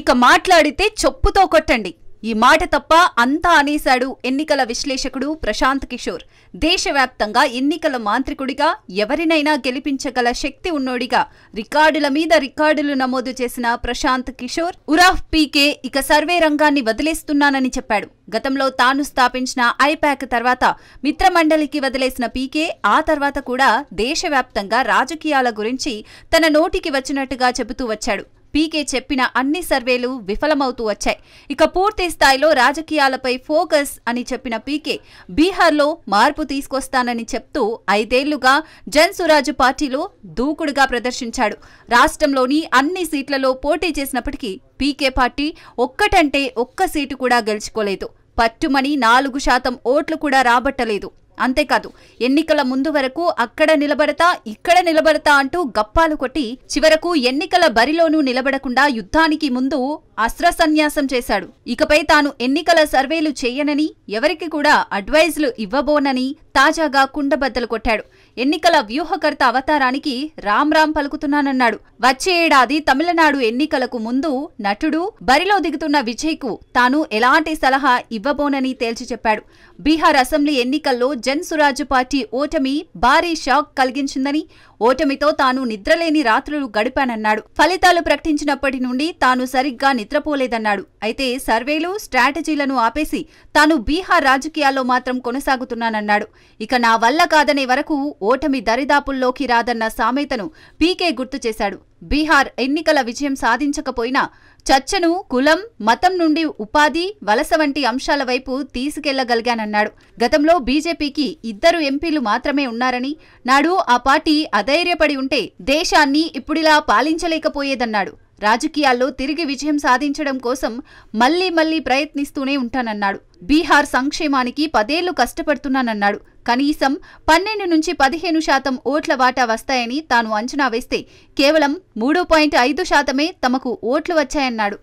ఇక మాట్లాడితే చెప్పుతో కొట్టండి. ఈ మాట తప్ప అంతా అనేశాడు ఎన్నికల విశ్లేషకుడు ప్రశాంత్ కిషోర్. దేశవ్యాప్తంగా ఎన్నికల మాంత్రికుడిగా, ఎవరినైనా గెలిపించగల శక్తి ఉన్నోడిగా రికార్డుల మీద రికార్డులు నమోదు చేసిన ప్రశాంత్ కిషోర్ ఉరాఫ్ పీకే ఇక సర్వే రంగాన్ని వదిలేస్తున్నానని చెప్పాడు. గతంలో తాను స్థాపించిన ఐపాక్ తర్వాత మిత్రమండలికి వదిలేసిన పీకే ఆ తర్వాత కూడా దేశవ్యాప్తంగా రాజకీయాల గురించి తన నోటికి వచ్చినట్టుగా చెబుతూ వచ్చాడు. పీకే చెప్పిన అన్ని సర్వేలు విఫలమవుతూ వచ్చాయి. ఇక పూర్తి స్థాయిలో రాజకీయాలపై ఫోకస్ అని చెప్పిన పీకే బీహార్లో మార్పు తీసుకొస్తానని చెప్తూ 5 ఏళ్లుగా జన్ సురాజ్ పార్టీలో దూకుడుగా ప్రదర్శించాడు. రాష్ట్రంలోని అన్ని సీట్లలో పోటీ చేసినప్పటికీ పీకే పార్టీ ఒక్కటంటే ఒక్క సీటు కూడా గెలుచుకోలేదు. పట్టుమని 4% ఓట్లు కూడా రాబట్టలేదు. అంతేకాదు, ఎన్నికల ముందు వరకు అక్కడ నిలబడతా ఇక్కడ నిలబడతా అంటూ గప్పాలు కొట్టి చివరకు ఎన్నికల బరిలోనూ నిలబడకుండా యుద్ధానికి ముందు అస్త్రసన్యాసం చేశాడు. ఇకపై తాను ఎన్నికల సర్వేలు చేయనని, ఎవరికి కూడా అడ్వైజ్లు ఇవ్వబోనని తాజాగా కుండబద్దలు కొట్టాడు. ఎన్నికల వ్యూహకర్త అవతారానికి రామ్ పలుకుతున్నానన్నాడు. వచ్చే ఏడాది తమిళనాడు ఎన్నికలకు ముందు నటుడు బరిలో దిగుతున్న విజయ్కు తాను ఎలాంటి సలహా ఇవ్వబోనని తేల్చి చెప్పాడు. బీహార్ అసెంబ్లీ ఎన్నికల్లో జన్ సురాజ్ పార్టీ ఓటమి భారీ షాక్ కలిగించిందని, ఓటమితో తాను నిద్రలేని రాత్రులు గడిపానన్నాడు. ఫలితాలు ప్రకటించినప్పటి నుండి తాను సరిగ్గా నిద్రపోలేదన్నాడు. అయితే సర్వేలు, స్ట్రాటజీలను ఆపేసి తాను బీహార్ రాజకీయాల్లో మాత్రం కొనసాగుతున్నానన్నాడు. ఇక నా వల్ల కాదనే వరకు ఓటమి దరిదాపుల్లోకి రాదన్న సామెతను పీకే గుర్తు చేశాడు. బీహార్ ఎన్నికల విజయం సాధించకపోయినా చర్చను కులం, మతం నుండి ఉపాధి, వలస వంటి అంశాల వైపు తీసుకెళ్లగలిగానన్నాడు. గతంలో బీజేపీకి 2 ఎంపీలు మాత్రమే ఉన్నారని, నాడు ఆ పార్టీ అధైర్యపడి ఉంటే దేశాన్ని ఇప్పుడిలా పాలించలేకపోయేదన్నాడు. రాజకీయాల్లో తిరిగి విజయం సాధించడం కోసం మళ్లీ ప్రయత్నిస్తూనే ఉంటానన్నాడు. బీహార్ సంక్షేమానికి 10 ఏళ్లు కష్టపడుతున్నానన్నాడు. కనీసం 12 నుంచి 15% ఓట్ల వాటా వస్తాయని తాను అంచనా వేస్తే కేవలం 3.5% తమకు ఓట్లు వచ్చాయన్నాడు.